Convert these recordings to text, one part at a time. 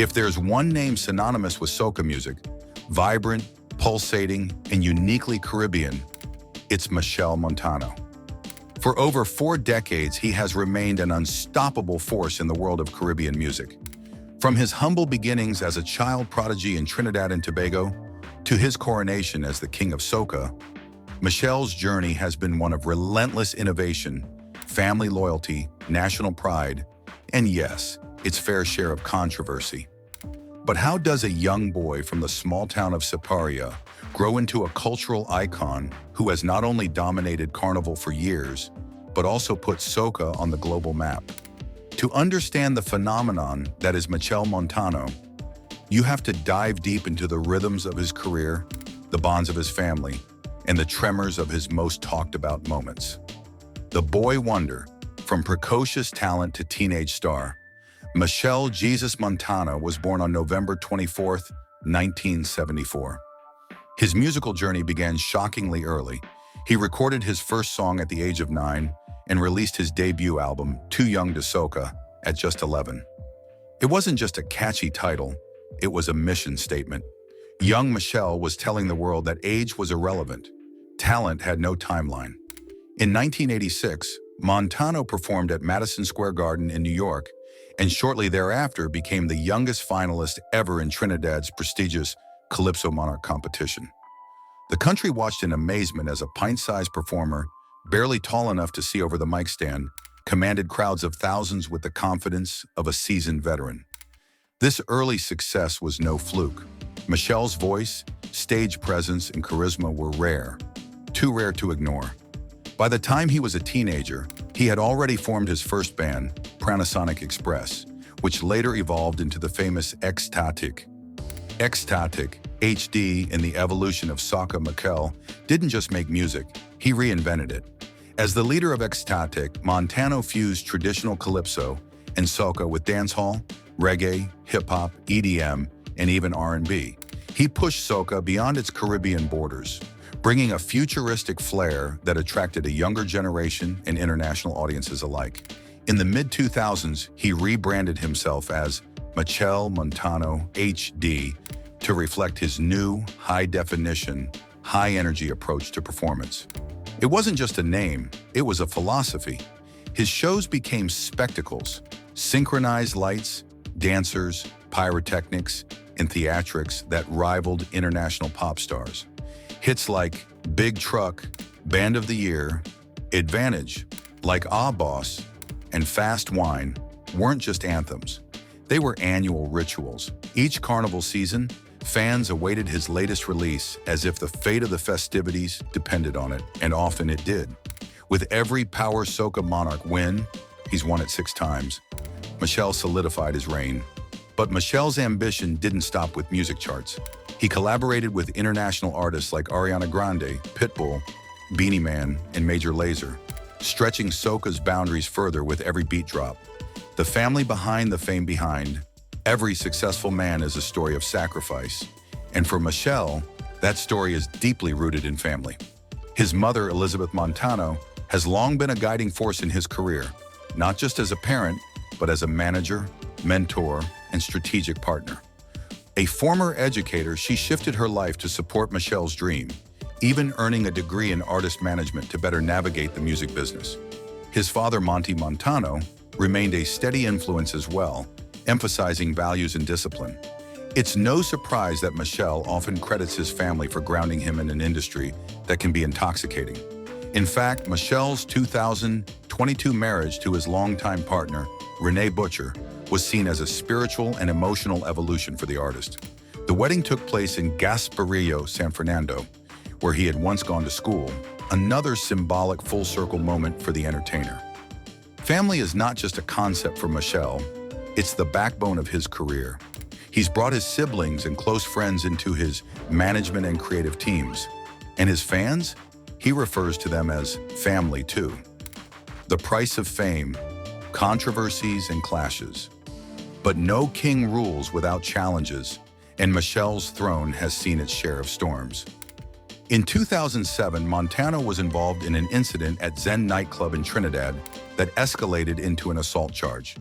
If there's one name synonymous with soca music, vibrant, pulsating, and uniquely Caribbean, it's Machel Montano. For over 4 decades, he has remained an unstoppable force in the world of Caribbean music. From his humble beginnings as a child prodigy in Trinidad and Tobago to his coronation as the King of Soca, Machel's journey has been one of relentless innovation, family loyalty, national pride, and yes, its fair share of controversy. But how does a young boy from the small town of Siparia grow into a cultural icon who has not only dominated Carnival for years, but also put soca on the global map? To understand the phenomenon that is Machel Montano, you have to dive deep into the rhythms of his career, the bonds of his family, and the tremors of his most talked about moments. The boy wonder, from precocious talent to teenage star, Machel Jesus Montano was born on November 24, 1974. His musical journey began shockingly early. He recorded his first song at the age of 9 and released his debut album, Too Young to Soca, at just 11. It wasn't just a catchy title, it was a mission statement. Young Machel was telling the world that age was irrelevant. Talent had no timeline. In 1986, Montano performed at Madison Square Garden in New York, and shortly thereafter became the youngest finalist ever in Trinidad's prestigious Calypso Monarch competition. The country watched in amazement as a pint-sized performer, barely tall enough to see over the mic stand, commanded crowds of thousands with the confidence of a seasoned veteran. This early success was no fluke. Machel's voice, stage presence, and charisma were rare, too rare to ignore. By the time he was a teenager, he had already formed his first band, Panasonic Express, which later evolved into the famous Ecstatic. Ecstatic, HD, in the evolution of soca. Machel didn't just make music, he reinvented it. As the leader of Ecstatic, Montano fused traditional calypso and soca with dancehall, reggae, hip-hop, EDM, and even R&B. He pushed soca beyond its Caribbean borders, bringing a futuristic flair that attracted a younger generation and international audiences alike. In the mid-2000s, he rebranded himself as Machel Montano HD to reflect his new, high-definition, high-energy approach to performance. It wasn't just a name, it was a philosophy. His shows became spectacles, synchronized lights, dancers, pyrotechnics, and theatrics that rivaled international pop stars. Hits like Big Truck, Band of the Year, Advantage, like Ah Boss, and Fast Wine weren't just anthems. They were annual rituals. Each carnival season, fans awaited his latest release as if the fate of the festivities depended on it, and often it did. With every Power Soca Monarch win, he's won it 6 times, Machel solidified his reign. But Machel's ambition didn't stop with music charts. He collaborated with international artists like Ariana Grande, Pitbull, Beanie Man, and Major Lazer, stretching soca's boundaries further with every beat drop. The family behind the fame behind. Every successful man is a story of sacrifice. And for Machel, that story is deeply rooted in family. His mother, Elizabeth Montano, has long been a guiding force in his career, not just as a parent, but as a manager, mentor, and strategic partner. A former educator, she shifted her life to support Machel's dream, even earning a degree in artist management to better navigate the music business. His father, Monty Montano, remained a steady influence as well, emphasizing values and discipline. It's no surprise that Machel often credits his family for grounding him in an industry that can be intoxicating. In fact, Machel's 2022 marriage to his longtime partner, Renee Butcher, was seen as a spiritual and emotional evolution for the artist. The wedding took place in Gasparillo, San Fernando, where he had once gone to school, another symbolic full-circle moment for the entertainer. Family is not just a concept for Machel, it's the backbone of his career. He's brought his siblings and close friends into his management and creative teams. And his fans? He refers to them as family too. The price of fame, controversies and clashes. But no king rules without challenges, and Machel's throne has seen its share of storms. In 2007, Montano was involved in an incident at Zen nightclub in Trinidad that escalated into an assault charge.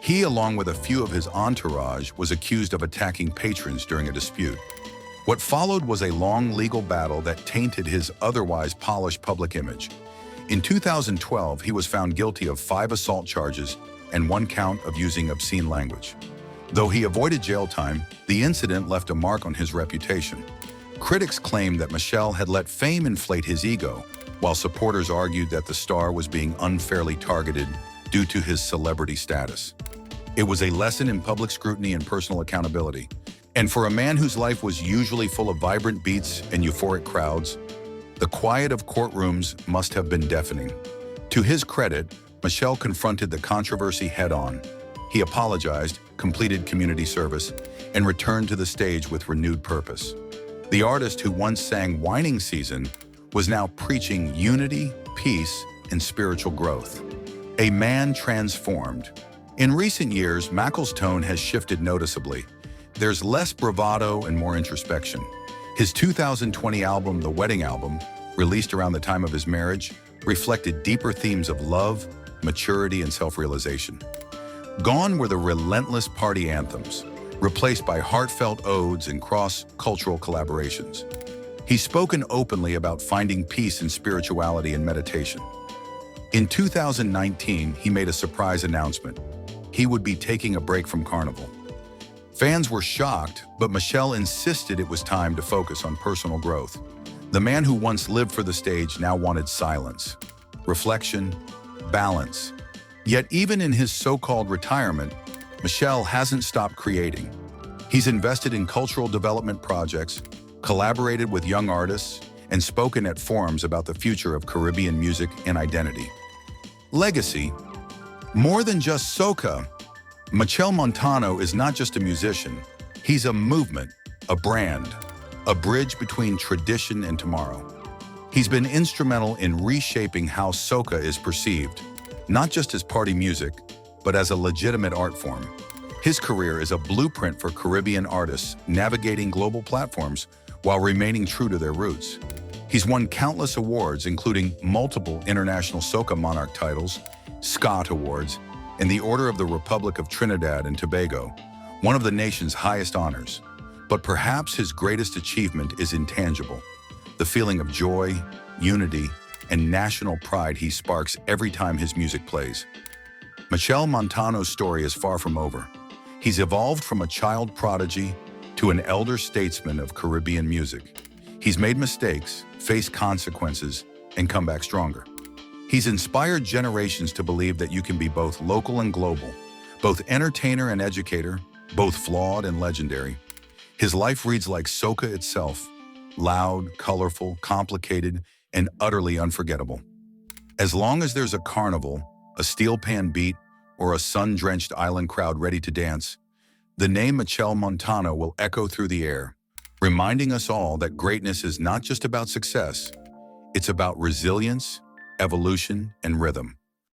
He, along with a few of his entourage, was accused of attacking patrons during a dispute. What followed was a long legal battle that tainted his otherwise polished public image. In 2012, he was found guilty of 5 assault charges and 1 count of using obscene language. Though he avoided jail time, the incident left a mark on his reputation. Critics claimed that Machel had let fame inflate his ego, while supporters argued that the star was being unfairly targeted due to his celebrity status. It was a lesson in public scrutiny and personal accountability. And for a man whose life was usually full of vibrant beats and euphoric crowds, the quiet of courtrooms must have been deafening. To his credit, Machel confronted the controversy head-on. He apologized, completed community service, and returned to the stage with renewed purpose. The artist who once sang Whining Season was now preaching unity, peace, and spiritual growth. A man transformed. In recent years, Machel's tone has shifted noticeably. There's less bravado and more introspection. His 2020 album, The Wedding Album, released around the time of his marriage, reflected deeper themes of love, maturity, and self-realization. Gone were the relentless party anthems, replaced by heartfelt odes and cross-cultural collaborations. He's spoken openly about finding peace in spirituality and meditation. In 2019, he made a surprise announcement. He would be taking a break from Carnival. Fans were shocked, but Machel insisted it was time to focus on personal growth. The man who once lived for the stage now wanted silence, reflection, balance. Yet even in his so-called retirement, Machel hasn't stopped creating. He's invested in cultural development projects, collaborated with young artists, and spoken at forums about the future of Caribbean music and identity. Legacy. More than just soca, Machel Montano is not just a musician. He's a movement, a brand, a bridge between tradition and tomorrow. He's been instrumental in reshaping how soca is perceived, not just as party music, but as a legitimate art form. His career is a blueprint for Caribbean artists navigating global platforms while remaining true to their roots. He's won countless awards, including multiple international soca monarch titles, Scott Awards, and the Order of the Republic of Trinidad and Tobago, one of the nation's highest honors. But perhaps his greatest achievement is intangible, the feeling of joy, unity, and national pride he sparks every time his music plays. Machel Montano's story is far from over. He's evolved from a child prodigy to an elder statesman of Caribbean music. He's made mistakes, faced consequences, and come back stronger. He's inspired generations to believe that you can be both local and global, both entertainer and educator, both flawed and legendary. His life reads like soca itself, loud, colorful, complicated, and utterly unforgettable. As long as there's a carnival, a steel pan beat, or a sun-drenched island crowd ready to dance, the name Machel Montano will echo through the air, reminding us all that greatness is not just about success, it's about resilience, evolution, and rhythm.